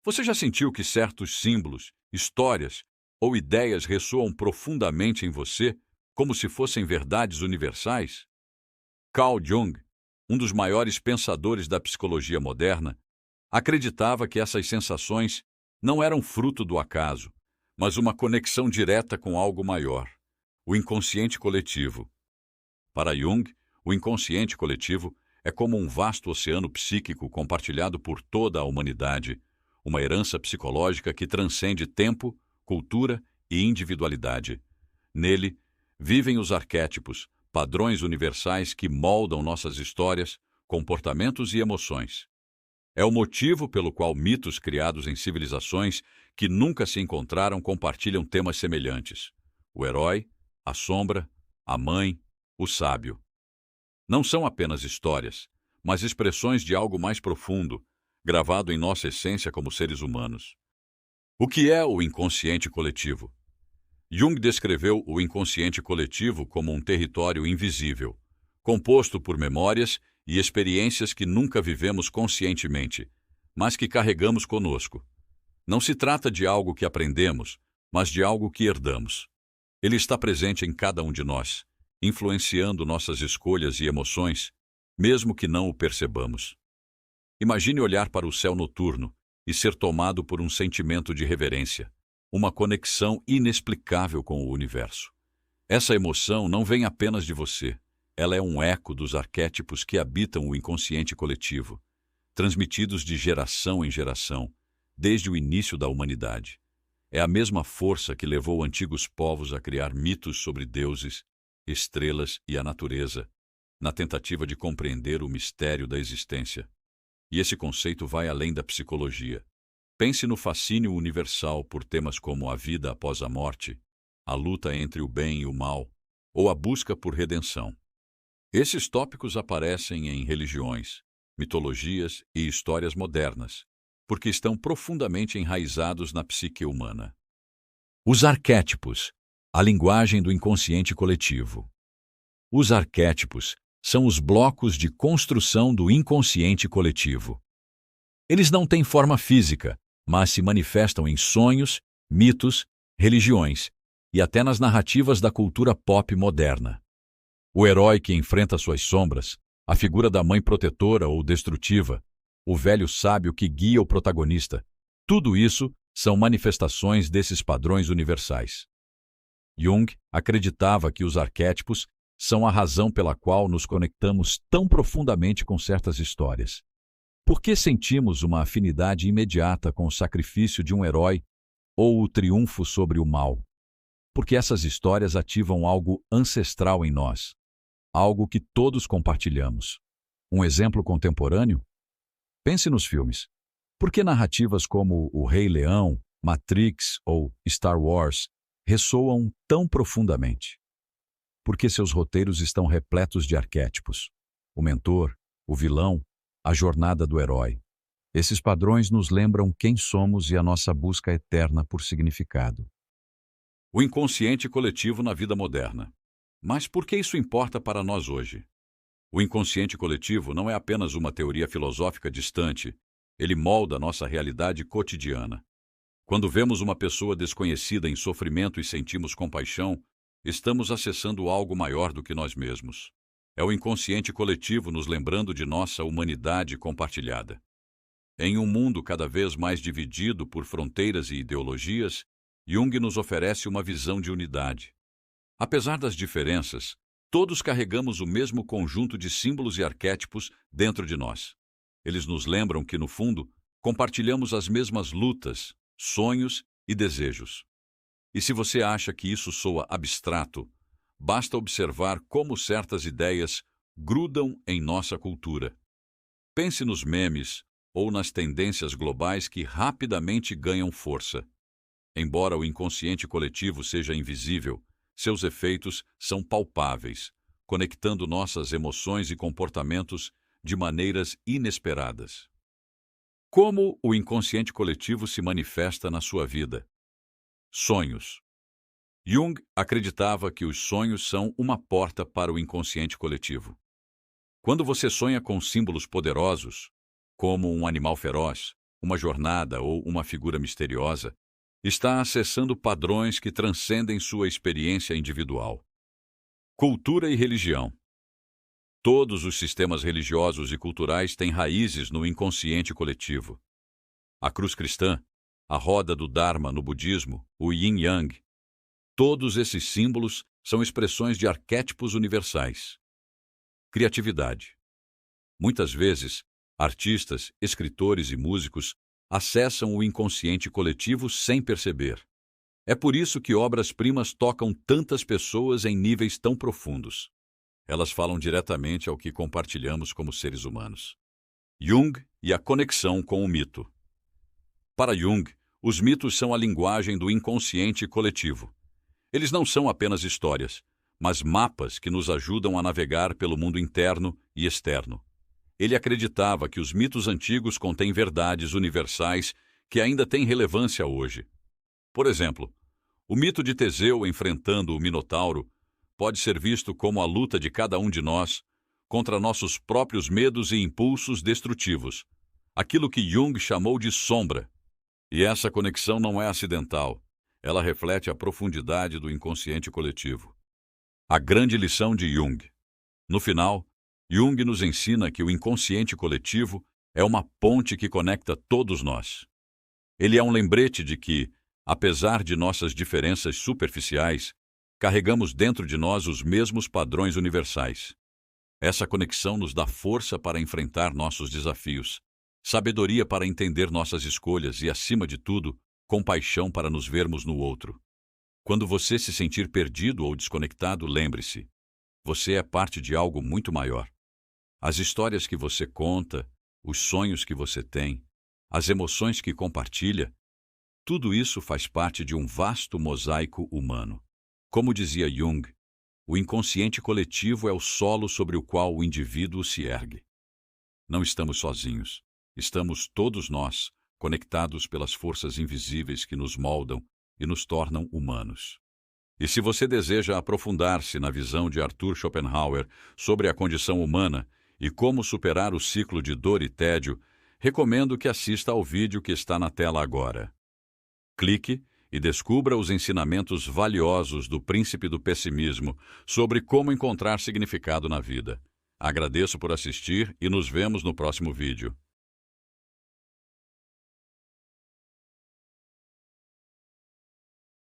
Você já sentiu que certos símbolos, histórias ou ideias ressoam profundamente em você, como se fossem verdades universais? Carl Jung, um dos maiores pensadores da psicologia moderna, acreditava que essas sensações não eram fruto do acaso, mas uma conexão direta com algo maior, o inconsciente coletivo. Para Jung, o inconsciente coletivo é como um vasto oceano psíquico compartilhado por toda a humanidade, uma herança psicológica que transcende tempo, cultura e individualidade. Nele, vivem os arquétipos, padrões universais que moldam nossas histórias, comportamentos e emoções. É o motivo pelo qual mitos criados em civilizações que nunca se encontraram compartilham temas semelhantes: o herói, a sombra, a mãe, o sábio. Não são apenas histórias, mas expressões de algo mais profundo, gravado em nossa essência como seres humanos. O que é o inconsciente coletivo? Jung descreveu o inconsciente coletivo como um território invisível, composto por memórias e experiências que nunca vivemos conscientemente, mas que carregamos conosco. Não se trata de algo que aprendemos, mas de algo que herdamos. Ele está presente em cada um de nós, influenciando nossas escolhas e emoções, mesmo que não o percebamos. Imagine olhar para o céu noturno e ser tomado por um sentimento de reverência, uma conexão inexplicável com o universo. Essa emoção não vem apenas de você, ela é um eco dos arquétipos que habitam o inconsciente coletivo, transmitidos de geração em geração, desde o início da humanidade. É a mesma força que levou antigos povos a criar mitos sobre deuses, estrelas e a natureza, na tentativa de compreender o mistério da existência. E esse conceito vai além da psicologia. Pense no fascínio universal por temas como a vida após a morte, a luta entre o bem e o mal, ou a busca por redenção. Esses tópicos aparecem em religiões, mitologias e histórias modernas, porque estão profundamente enraizados na psique humana. Os arquétipos, a linguagem do inconsciente coletivo. Os arquétipos são os blocos de construção do inconsciente coletivo. Eles não têm forma física, mas se manifestam em sonhos, mitos, religiões e até nas narrativas da cultura pop moderna. O herói que enfrenta suas sombras, a figura da mãe protetora ou destrutiva, o velho sábio que guia o protagonista, tudo isso são manifestações desses padrões universais. Jung acreditava que os arquétipos são a razão pela qual nos conectamos tão profundamente com certas histórias. Por que sentimos uma afinidade imediata com o sacrifício de um herói ou o triunfo sobre o mal? Porque essas histórias ativam algo ancestral em nós, algo que todos compartilhamos. Um exemplo contemporâneo? Pense nos filmes. Por que narrativas como O Rei Leão, Matrix ou Star Wars ressoam tão profundamente? Porque seus roteiros estão repletos de arquétipos. O mentor, o vilão, a jornada do herói. Esses padrões nos lembram quem somos e a nossa busca eterna por significado. O inconsciente coletivo na vida moderna. Mas por que isso importa para nós hoje? O inconsciente coletivo não é apenas uma teoria filosófica distante, ele molda nossa realidade cotidiana. Quando vemos uma pessoa desconhecida em sofrimento e sentimos compaixão, estamos acessando algo maior do que nós mesmos. É o inconsciente coletivo nos lembrando de nossa humanidade compartilhada. Em um mundo cada vez mais dividido por fronteiras e ideologias, Jung nos oferece uma visão de unidade. Apesar das diferenças, todos carregamos o mesmo conjunto de símbolos e arquétipos dentro de nós. Eles nos lembram que, no fundo, compartilhamos as mesmas lutas, sonhos e desejos. E se você acha que isso soa abstrato, basta observar como certas ideias grudam em nossa cultura. Pense nos memes ou nas tendências globais que rapidamente ganham força. Embora o inconsciente coletivo seja invisível, seus efeitos são palpáveis, conectando nossas emoções e comportamentos de maneiras inesperadas. Como o inconsciente coletivo se manifesta na sua vida? Sonhos. Jung acreditava que os sonhos são uma porta para o inconsciente coletivo. Quando você sonha com símbolos poderosos, como um animal feroz, uma jornada ou uma figura misteriosa, está acessando padrões que transcendem sua experiência individual. Cultura e religião. Todos os sistemas religiosos e culturais têm raízes no inconsciente coletivo. A cruz cristã, a roda do Dharma no budismo, o yin-yang. Todos esses símbolos são expressões de arquétipos universais. Criatividade. Muitas vezes, artistas, escritores e músicos acessam o inconsciente coletivo sem perceber. É por isso que obras-primas tocam tantas pessoas em níveis tão profundos. Elas falam diretamente ao que compartilhamos como seres humanos. Jung e a conexão com o mito. Para Jung, os mitos são a linguagem do inconsciente coletivo. Eles não são apenas histórias, mas mapas que nos ajudam a navegar pelo mundo interno e externo. Ele acreditava que os mitos antigos contêm verdades universais que ainda têm relevância hoje. Por exemplo, o mito de Teseu enfrentando o Minotauro pode ser visto como a luta de cada um de nós contra nossos próprios medos e impulsos destrutivos, aquilo que Jung chamou de sombra. E essa conexão não é acidental, ela reflete a profundidade do inconsciente coletivo. A grande lição de Jung. No final, Jung nos ensina que o inconsciente coletivo é uma ponte que conecta todos nós. Ele é um lembrete de que, apesar de nossas diferenças superficiais, carregamos dentro de nós os mesmos padrões universais. Essa conexão nos dá força para enfrentar nossos desafios, sabedoria para entender nossas escolhas e, acima de tudo, compaixão para nos vermos no outro. Quando você se sentir perdido ou desconectado, lembre-se, você é parte de algo muito maior. As histórias que você conta, os sonhos que você tem, as emoções que compartilha, tudo isso faz parte de um vasto mosaico humano. Como dizia Jung, o inconsciente coletivo é o solo sobre o qual o indivíduo se ergue. Não estamos sozinhos. Estamos todos nós, conectados pelas forças invisíveis que nos moldam e nos tornam humanos. E se você deseja aprofundar-se na visão de Arthur Schopenhauer sobre a condição humana e como superar o ciclo de dor e tédio, recomendo que assista ao vídeo que está na tela agora. Clique e descubra os ensinamentos valiosos do Príncipe do Pessimismo sobre como encontrar significado na vida. Agradeço por assistir e nos vemos no próximo vídeo.